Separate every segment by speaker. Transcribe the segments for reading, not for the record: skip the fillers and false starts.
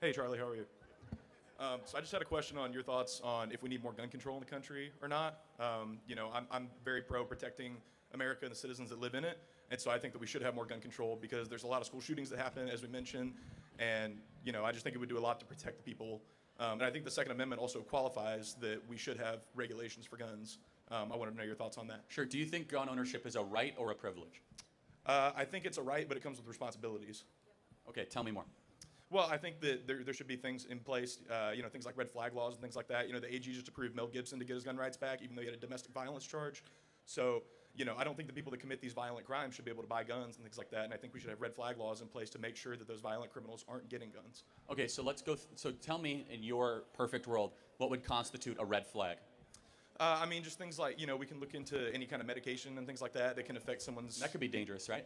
Speaker 1: Hey, Charlie, how are you? So I just had a question on your thoughts on if we need more gun control in the country or not. I'm very pro protecting America and the citizens that live in it, and so I think that we should have more gun control because there's a lot of school shootings that happen, as we mentioned, and I just think it would do a lot to protect the people. And I think the Second Amendment also qualifies that we should have regulations for guns. I wanted to know your thoughts on that.
Speaker 2: Sure. Do you think gun ownership is a right or a privilege?
Speaker 1: I think it's a right, but it comes with responsibilities.
Speaker 2: Okay, tell me more.
Speaker 1: Well, I think that there should be things in place, things like red flag laws and things like that. The AG just approved Mel Gibson to get his gun rights back, even though he had a domestic violence charge. So, I don't think the people that commit these violent crimes should be able to buy guns and things like that. And I think we should have red flag laws in place to make sure that those violent criminals aren't getting guns.
Speaker 2: Okay, so let's go. So tell me, in your perfect world, what would constitute a red flag?
Speaker 1: Just things like, we can look into any kind of medication and things like that that can affect someone's...
Speaker 2: That could be dangerous, right?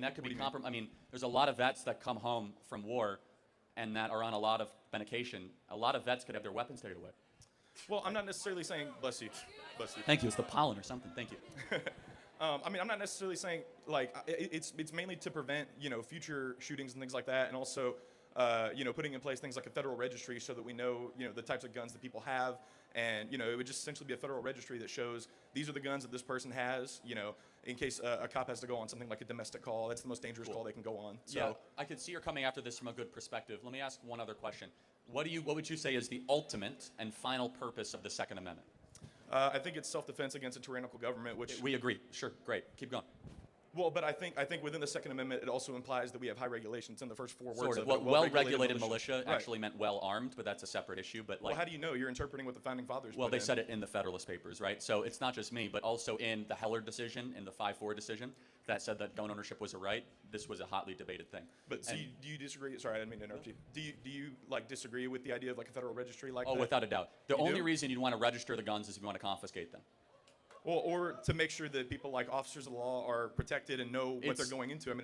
Speaker 2: That could be compromised. There's a lot of vets that come home from war and that are on a lot of medication. A lot of vets could have their weapons taken away.
Speaker 1: Well, I'm not necessarily saying... Bless you. Bless you.
Speaker 2: Thank you. It's the pollen or something. Thank you.
Speaker 1: I'm not necessarily saying, it's mainly to prevent, future shootings and things like that, and also, putting in place things like a federal registry so that we know, the types of guns that people have, and, it would just essentially be a federal registry that shows these are the guns that this person has, in case a cop has to go on something like a domestic call. That's the most dangerous call they can go on. So.
Speaker 2: Yeah, I can see you're coming after this from a good perspective. Let me ask one other question. What would you say is the ultimate and final purpose of the Second Amendment?
Speaker 1: I think it's self-defense against a tyrannical government, which...
Speaker 2: We agree. Sure. Great. Keep going.
Speaker 1: Well, but I think within the Second Amendment, it also implies that we have high regulations in the first four words.
Speaker 2: Sort of.
Speaker 1: Of it.
Speaker 2: Well-regulated militia
Speaker 1: right.
Speaker 2: actually meant well-armed, but that's a separate issue. But
Speaker 1: how do you know? You're interpreting what the Founding Fathers
Speaker 2: Well,
Speaker 1: put
Speaker 2: they
Speaker 1: in.
Speaker 2: said it in the Federalist Papers, right? So it's not just me, but also in the Heller decision, in the 5-4 decision, that said that gun ownership was a right. This was a hotly debated thing.
Speaker 1: But do you disagree? Sorry, I didn't mean to interrupt you. Do you disagree with the idea of a federal registry like that?
Speaker 2: Oh, without a doubt. The only reason you'd want to register the guns is if you want to confiscate them.
Speaker 1: Well, or to make sure that people like officers of the law are protected and know what they're going into.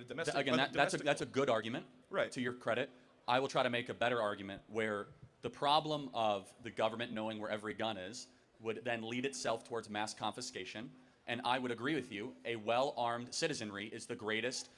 Speaker 2: That's a good argument.
Speaker 1: Right.
Speaker 2: To your credit, I will try to make a better argument where the problem of the government knowing where every gun is would then lead itself towards mass confiscation. And I would agree with you. A well-armed citizenry is the greatest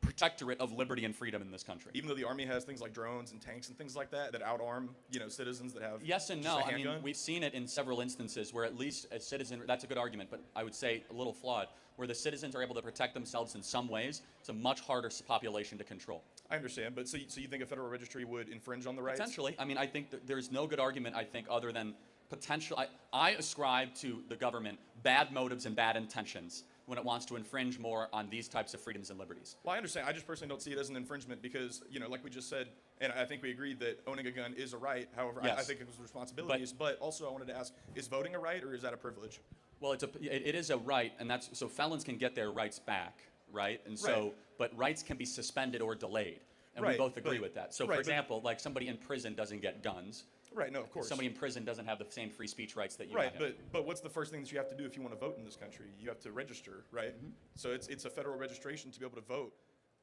Speaker 2: protectorate of liberty and freedom in this country.
Speaker 1: Even though the Army has things like drones and tanks and things like that outarm, citizens that have
Speaker 2: yes and no.
Speaker 1: Handgun.
Speaker 2: We've seen it in several instances where at least a citizen, that's a good argument, but I would say a little flawed, where the citizens are able to protect themselves in some ways. It's a much harder population to control.
Speaker 1: I understand, but so you think a federal registry would infringe on the rights?
Speaker 2: Potentially. I think that there's no good argument, other than potential. I ascribe to the government bad motives and bad intentions when it wants to infringe more on these types of freedoms and liberties.
Speaker 1: Well, I understand. I just personally don't see it as an infringement because, like we just said, and I think we agreed that owning a gun is a right. However,
Speaker 2: yes.
Speaker 1: I think it was responsibilities. But also I wanted to ask, is voting a right or is that a privilege?
Speaker 2: Well, it is a right, and so felons can get their rights back, right? And so,
Speaker 1: right.
Speaker 2: But rights can be suspended or delayed, and
Speaker 1: right.
Speaker 2: we both agree with that. So,
Speaker 1: right,
Speaker 2: for example, like somebody in prison doesn't get guns.
Speaker 1: Right, no, of course.
Speaker 2: Somebody in prison doesn't have the same free speech rights that you
Speaker 1: right,
Speaker 2: have.
Speaker 1: But what's the first thing that you have to do if you want to vote in this country? You have to register, right? Mm-hmm. So it's a federal registration to be able to vote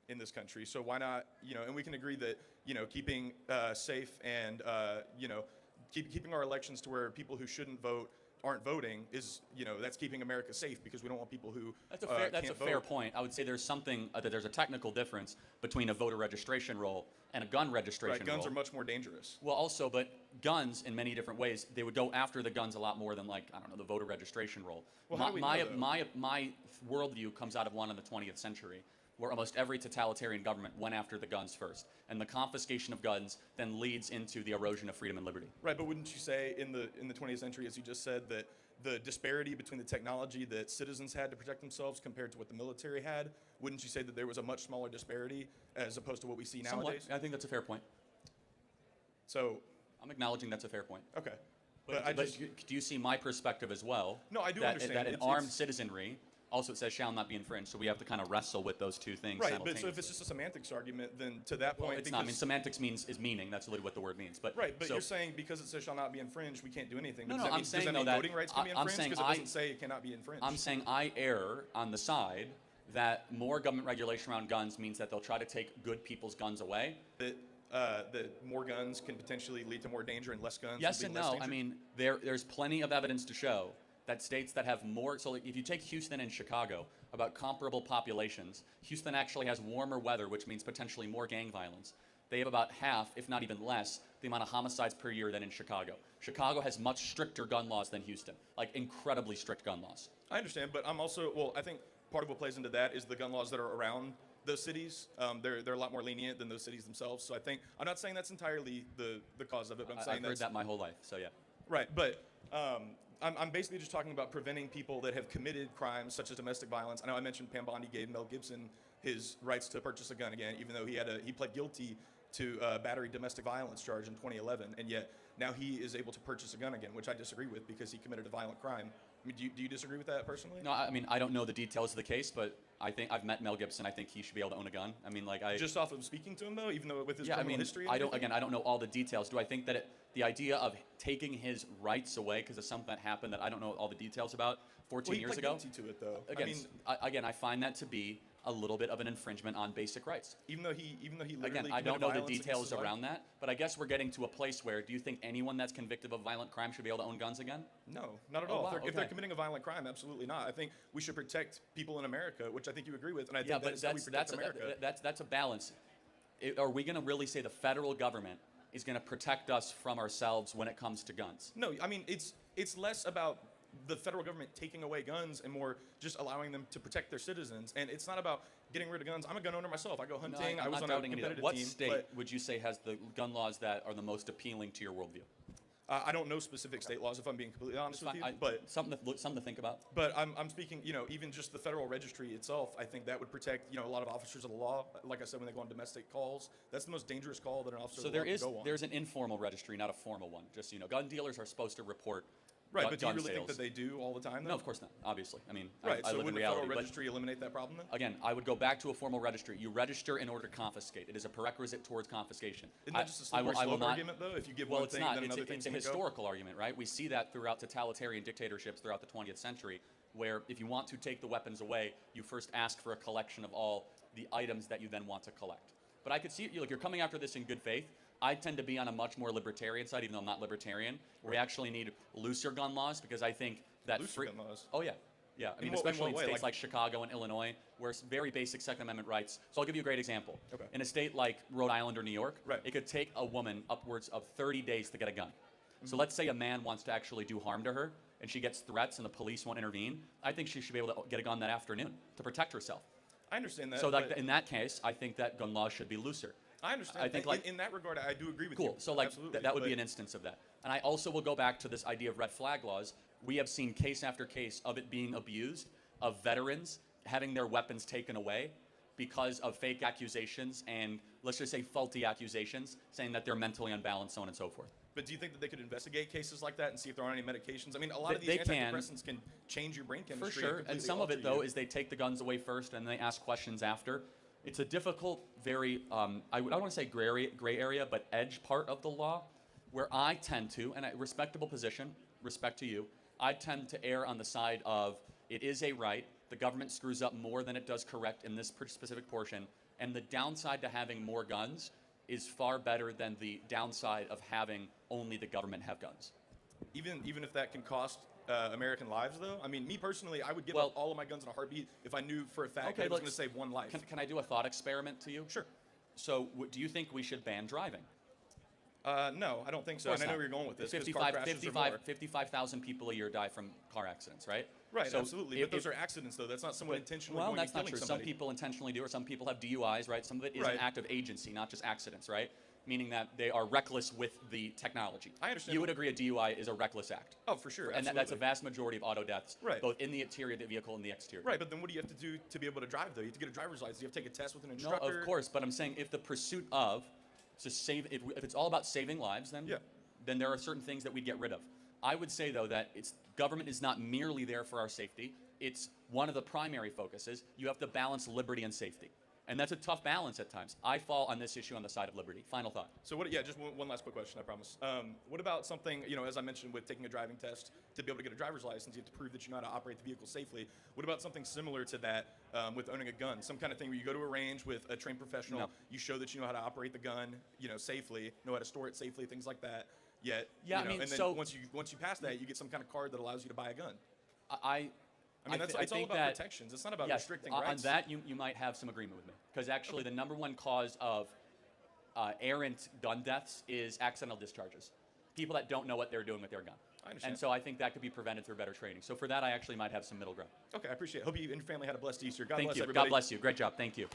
Speaker 1: in this country. So why not, and we can agree that, keeping safe and, keeping our elections to where people who shouldn't vote aren't voting is, that's keeping America safe because we don't want people who
Speaker 2: That's a fair point. I would say there's something, that there's a technical difference between a voter registration roll and a gun registration roll.
Speaker 1: Guns are much more dangerous.
Speaker 2: Well, also, but guns in many different ways, they would go after the guns a lot more than the voter registration roll.
Speaker 1: Well, how do we know,
Speaker 2: my worldview comes out of one in the 20th century, where almost every totalitarian government went after the guns first. And the confiscation of guns then leads into the erosion of freedom and liberty.
Speaker 1: Right, but wouldn't you say in the 20th century, as you just said, that the disparity between the technology that citizens had to protect themselves compared to what the military had, wouldn't you say that there was a much smaller disparity as opposed to what we see nowadays?
Speaker 2: Somewhat. I think that's a fair point.
Speaker 1: So
Speaker 2: I'm acknowledging that's a fair point.
Speaker 1: Okay.
Speaker 2: But do you see my perspective as well?
Speaker 1: No, I do
Speaker 2: understand. That an armed citizenry, also it says shall not be infringed, so we have to kind of wrestle with those two things simultaneously.
Speaker 1: Right, but so if it's just a semantics argument, then to that point...
Speaker 2: Well, it's not. Semantics is meaning. That's literally what the word means. But
Speaker 1: right, but you're saying because it says shall not be infringed, we can't do anything.
Speaker 2: No,
Speaker 1: I'm
Speaker 2: saying
Speaker 1: does that mean voting rights can be infringed?
Speaker 2: Because
Speaker 1: it doesn't say it cannot be infringed.
Speaker 2: I'm saying I err on the side that more government regulation around guns means that they'll try to take good people's guns away.
Speaker 1: That more guns can potentially lead to more danger and less guns.
Speaker 2: Yes and no. There's plenty of evidence to show that states that have more, so if you take Houston and Chicago, about comparable populations, Houston actually has warmer weather, which means potentially more gang violence. they have about half, if not even less, the amount of homicides per year than in Chicago. Chicago has much stricter gun laws than Houston, like incredibly strict gun laws.
Speaker 1: I understand, but I'm also, well, I think part of what plays into that is the gun laws that are around those cities. They're a lot more lenient than those cities themselves. So I think, I'm not saying that's entirely the cause of it, but I'm saying
Speaker 2: I've heard that my whole life, so yeah.
Speaker 1: Right, but I'm basically just talking about preventing people that have committed crimes such as domestic violence. I know I mentioned Pam Bondi gave Mel Gibson his rights to purchase a gun again, even though he pled guilty to a battery domestic violence charge in 2011, and yet now he is able to purchase a gun again, which I disagree with because he committed a violent crime. I mean, do you disagree with that personally?
Speaker 2: No, I mean, I don't know the details of the case, but I think I've met Mel Gibson. I think he should be able to own a gun. I mean, like
Speaker 1: just off of speaking to him though, even though with his
Speaker 2: yeah,
Speaker 1: criminal
Speaker 2: I mean,
Speaker 1: history.
Speaker 2: I don't know all the details. Do I think that the idea of taking his rights away because of something that happened that I don't know all the details about 14 years ago?
Speaker 1: Well, he pled guilty to it though.
Speaker 2: Again, I find that to be a little bit of an infringement on basic rights.
Speaker 1: Even though he literally
Speaker 2: again, I don't know the details around that, but I guess we're getting to a place where do you think anyone that's convicted of violent crime should be able to own guns again?
Speaker 1: No, not at
Speaker 2: Oh,
Speaker 1: all.
Speaker 2: wow,
Speaker 1: If they're committing a violent crime, absolutely not. I think we should protect people in America, which I think you agree with, and I think that's how we protect America.
Speaker 2: That's a balance. Are we going to really say the federal government is going to protect us from ourselves when it comes to guns?
Speaker 1: No, I mean it's less about the federal government taking away guns and more just allowing them to protect their citizens. And it's not about getting rid of guns. I'm a gun owner myself. I go hunting.
Speaker 2: No,
Speaker 1: I was on a competitive
Speaker 2: what
Speaker 1: team.
Speaker 2: What state would you say has the gun laws that are the most appealing to your worldview?
Speaker 1: I don't know specific state laws, if I'm being completely honest with you. But
Speaker 2: something to think about.
Speaker 1: But I'm speaking, even just the federal registry itself. I think that would protect, a lot of officers of the law. Like I said, when they go on domestic calls, that's the most dangerous call that an officer of the law can go on.
Speaker 2: There's an informal registry, not a formal one. Just gun dealers are supposed to report.
Speaker 1: Right, but do you really
Speaker 2: sales.
Speaker 1: think that they do all the time, though?
Speaker 2: No, of course not, obviously. I mean,
Speaker 1: right,
Speaker 2: I
Speaker 1: so
Speaker 2: live
Speaker 1: would
Speaker 2: in
Speaker 1: the
Speaker 2: reality.
Speaker 1: federal registry eliminate that problem, then?
Speaker 2: Again, I would go back to a formal registry. You register in order to confiscate. It is a prerequisite towards confiscation.
Speaker 1: Isn't that just a slippery slope argument, though? If you give one thing, then another thing's going to go?
Speaker 2: It's a historical argument, right? We see that throughout totalitarian dictatorships throughout the 20th century, where if you want to take the weapons away, you first ask for a collection of all the items that you then want to collect. But I could see, you're coming after this in good faith. I tend to be on a much more libertarian side, even though I'm not libertarian. We actually need looser gun laws because I think that
Speaker 1: gun laws.
Speaker 2: Oh yeah, yeah. I mean, especially in states like Chicago and Illinois, where it's very basic Second Amendment rights. So I'll give you a great example.
Speaker 1: Okay.
Speaker 2: In a state like Rhode Island or New York,
Speaker 1: right.
Speaker 2: It could take a woman upwards of 30 days to get a gun. So let's say a man wants to actually do harm to her, and she gets threats, and the police won't intervene. I think she should be able to get a gun that afternoon to protect herself.
Speaker 1: I understand that.
Speaker 2: So in that case, I think that gun laws should be looser.
Speaker 1: I understand.
Speaker 2: I think
Speaker 1: in that regard, I do agree with you.
Speaker 2: Cool. So that would be an instance of that. And I also will go back to this idea of red flag laws. We have seen case after case of it being abused, of veterans having their weapons taken away because of fake accusations and, let's just say, faulty accusations, saying that they're mentally unbalanced, so on and so forth.
Speaker 1: But do you think that they could investigate cases like that and see if there aren't any medications? I mean, a lot of these antidepressants can change your brain chemistry.
Speaker 2: For sure. And some of it, though, is they take the guns away first and they ask questions after. It's a difficult, very, I don't want to say gray area, but edge part of the law where I tend to, and a respectable position, respect to you, I tend to err on the side of it is a right, the government screws up more than it does correct in this specific portion, and the downside to having more guns is far better than the downside of having only the government have guns.
Speaker 1: Even if that can cost American lives, though? I mean, me personally, I would give up all of my guns in a heartbeat if I knew for a fact that it was going to save one life.
Speaker 2: Can I do a thought experiment to you?
Speaker 1: Sure.
Speaker 2: So do you think we should ban driving?
Speaker 1: No, I don't think so. And I know where you're going with this.
Speaker 2: 55,000 people a year die from car accidents, right?
Speaker 1: Right, so absolutely. But those are accidents, though. That's not someone intentionally going and killing somebody.
Speaker 2: Some people intentionally do, or some people have DUIs, right? Some of it is an act of agency, not just accidents, right? Meaning that they are reckless with the technology.
Speaker 1: I understand.
Speaker 2: You would agree a DUI is a reckless act.
Speaker 1: Oh, for sure.
Speaker 2: And that's a vast majority of auto deaths,
Speaker 1: right.
Speaker 2: Both in the interior of the vehicle and the exterior.
Speaker 1: Right, but then what do you have to do to be able to drive, though? You have to get a driver's license. You have to take a test with an instructor.
Speaker 2: No, of course, but I'm saying if the pursuit of, if it's all about saving lives, then there are certain things that we'd get rid of. I would say, though, that government is not merely there for our safety. It's one of the primary focuses. You have to balance liberty and safety. And that's a tough balance at times. I fall on this issue on the side of liberty. Final thought.
Speaker 1: So just one last quick question, I promise. What about something, as I mentioned with taking a driving test, to be able to get a driver's license, you have to prove that you know how to operate the vehicle safely. What about something similar to that with owning a gun? Some kind of thing where you go to a range with a trained professional, you show that you know how to operate the gun, safely, know how to store it safely, things like that. Yet, and then once you pass that, you get some kind of card that allows you to buy a gun. It's all about protections. It's not about restricting rights.
Speaker 2: On that, you might have some agreement with me. Because actually, the number one cause of errant gun deaths is accidental discharges. People that don't know what they're doing with their gun.
Speaker 1: I understand.
Speaker 2: And so I think that could be prevented through better training. So for that, I actually might have some middle ground.
Speaker 1: Okay, I appreciate it. Hope you and your family had a blessed Easter. God
Speaker 2: Thank
Speaker 1: bless
Speaker 2: you.
Speaker 1: everybody.
Speaker 2: God bless you. Great job. Thank you.